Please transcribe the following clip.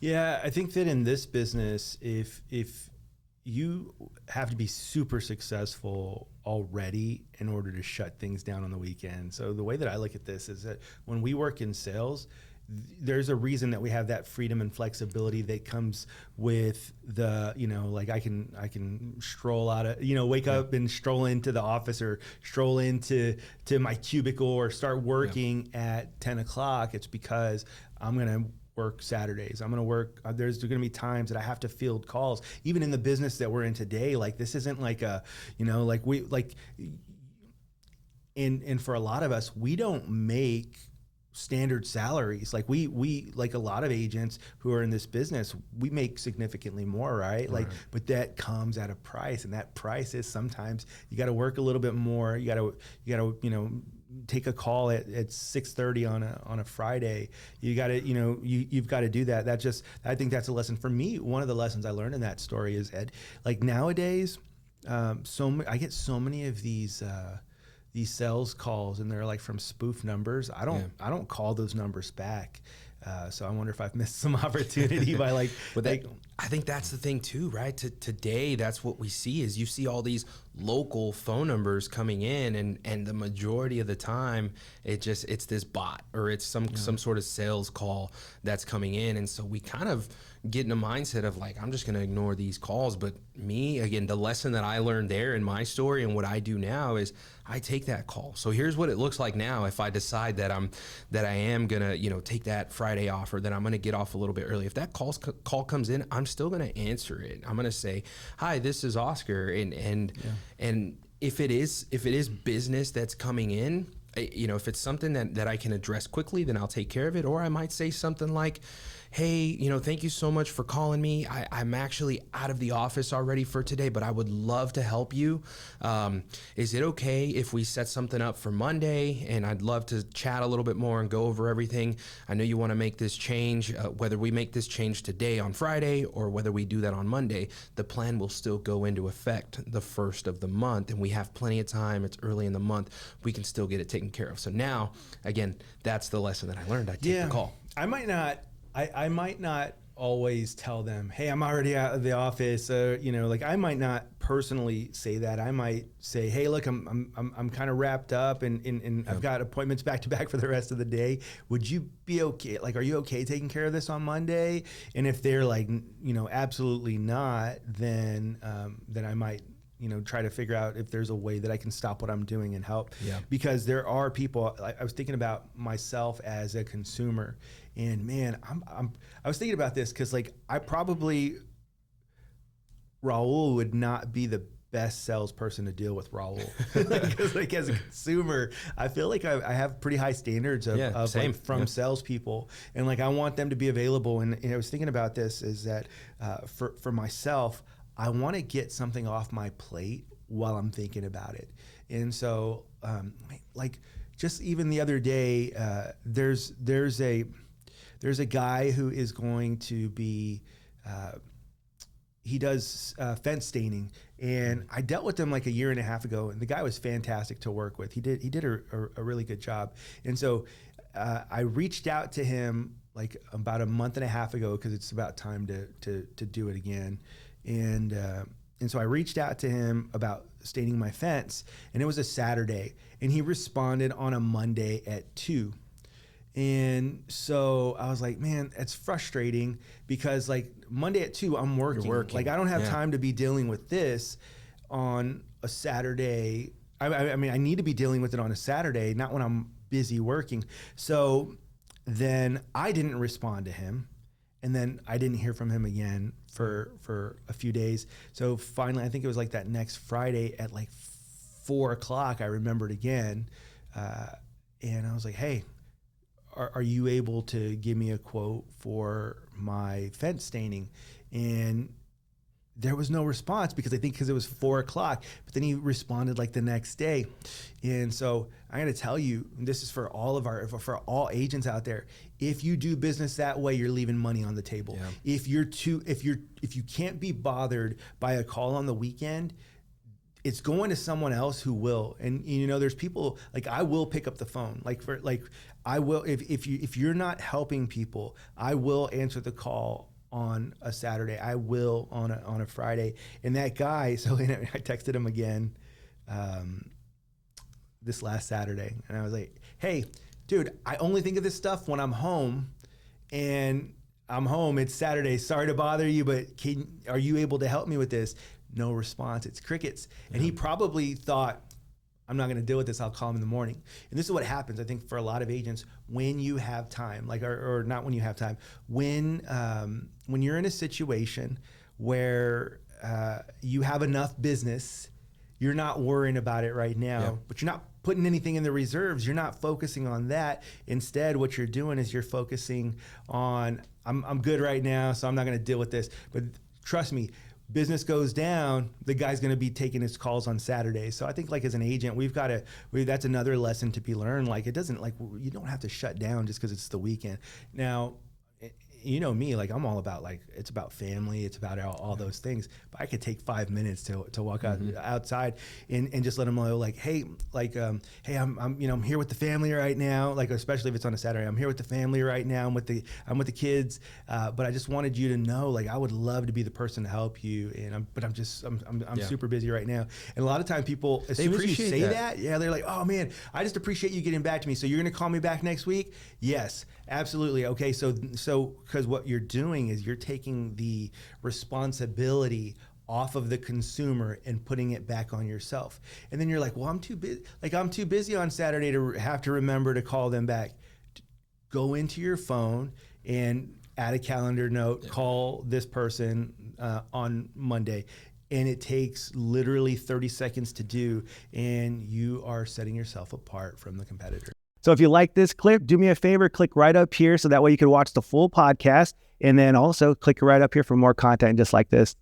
Yeah, I think that in this business, if you have to be super successful already in order to shut things down on the weekend. So the way that I look at this is that when we work in sales, there's a reason that we have that freedom and flexibility that comes with the, like I can stroll out of, wake up and stroll into the office or stroll into my cubicle or start working at 10 o'clock. It's because I'm going to work Saturdays. I'm going to work. There's going to be times that I have to field calls, even in the business that we're in today. Like this isn't like a, like we like, and for a lot of us, we don't make standard salaries. Like we like a lot of agents who are in this business, we make significantly more, right? Like, but that comes at a price, and that price is sometimes you got to work a little bit more. You got to, take a call at 6:30 on a Friday. You got to, you've got to do that. I think that's a lesson for me. One of the lessons I learned in that story is, Ed, like nowadays, I get so many of these sales calls, and they're like from spoof numbers. I don't call those numbers back. So I wonder if I've missed some opportunity by I think that's the thing too, right? Today, that's what we see is you see all these local phone numbers coming in, and the majority of the time it's this bot or it's some sort of sales call that's coming in. And so we kind of get in a mindset of like, I'm just going to ignore these calls. But me, again, the lesson that I learned there in my story and what I do now is I take that call. So here's what it looks like now. If I decide that I am going to, take that Friday off, or that I'm going to get off a little bit early. If that call comes in, I'm still going to answer it. I'm going to say, "Hi, this is Oscar." And if it is business that's coming in, if it's something that I can address quickly, then I'll take care of it. Or I might say something like, "Hey, thank you so much for calling me. I'm actually out of the office already for today, but I would love to help you. Is it okay if we set something up for Monday? And I'd love to chat a little bit more and go over everything. I know you want to make this change. Whether we make this change today on Friday or whether we do that on Monday, the plan will still go into effect the first of the month. And we have plenty of time. It's early in the month. We can still get it taken care of." So now, again, that's the lesson that I learned. I take the call. I might not always tell them, "Hey, I'm already out of the office." I might not personally say that. I might say, "Hey, look, I'm kind of wrapped up and I've got appointments back to back for the rest of the day. Would you be okay? Like, are you okay taking care of this on Monday?" And if they're like, absolutely not, then I might, try to figure out if there's a way that I can stop what I'm doing and help. Yeah. Because there are people, I was thinking about myself as a consumer, and man, I was thinking about this because Raul would not be the best salesperson to deal with, Raul. Because as a consumer, I feel like I have pretty high standards from salespeople, and I want them to be available. And I was thinking about this is that for myself, I want to get something off my plate while I'm thinking about it. And so, just even the other day, there's a guy who is going to be, he does fence staining, and I dealt with him like a year and a half ago, and the guy was fantastic to work with. He did a really good job. And so I reached out to him like about a month and a half ago because it's about time to do it again. And so I reached out to him about staining my fence, and it was a Saturday, and he responded on a Monday at 2. And so I was like, man, it's frustrating because Monday at 2, I'm working. You're working. I don't have time to be dealing with this on a Saturday. I mean, I need to be dealing with it on a Saturday, not when I'm busy working. So then I didn't respond to him. And then I didn't hear from him again for a few days. So finally, I think it was that next Friday at 4 o'clock, I remembered again. And I was like, "Hey, are you able to give me a quote for my fence staining?" And there was no response because it was 4 o'clock, but then he responded the next day. And so I'm going to tell you, this is for all agents out there. If you do business that way, you're leaving money on the table. Yeah. If you can't be bothered by a call on the weekend, it's going to someone else who will. And there's people I will pick up the phone. I will, if you're not helping people, I will answer the call on a Saturday. I will on a Friday. And that guy, so I texted him again this last Saturday, and I was like, hey, dude, I only think of this stuff when I'm home, and I'm home. It's Saturday. Sorry to bother you, but are you able to help me with this? No response. It's crickets. Yeah. And he probably thought, I'm not going to deal with this. I'll call him in the morning. And this is what happens, I think, for a lot of agents when you have time, like, or not when you have time, when you're in a situation where you have enough business, you're not worrying about it right now, but you're not putting anything in the reserves. You're not focusing on that. Instead, what you're doing is you're focusing on, I'm good right now, so I'm not going to deal with this. But trust me, business goes down, the guy's going to be taking his calls on Saturdays. So I think, like, as an agent, that's another lesson to be learned. Like, it doesn't, like, you don't have to shut down just because it's the weekend. Now, you know me, like, I'm all about, like, it's about family, it's about all those things. But I could take 5 minutes to walk outside and just let them know, like, hey, I'm here with the family right now. Like, especially if it's on a Saturday, I'm here with the family right now. I'm with the kids. But I just wanted you to know, like, I would love to be the person to help you. And I'm super busy right now. And a lot of time people, as soon as you say that, they're like, oh man, I just appreciate you getting back to me. So you're gonna call me back next week? Yes, absolutely. Okay, so because what you're doing is you're taking the responsibility off of the consumer and putting it back on yourself. And then you're like, well, I'm too busy on Saturday to have to remember to call them back. Go into your phone and add a calendar note, call this person on Monday. And it takes literally 30 seconds to do, and you are setting yourself apart from the competitor. So if you like this clip, do me a favor, click right up here so that way you can watch the full podcast, and then also click right up here for more content just like this.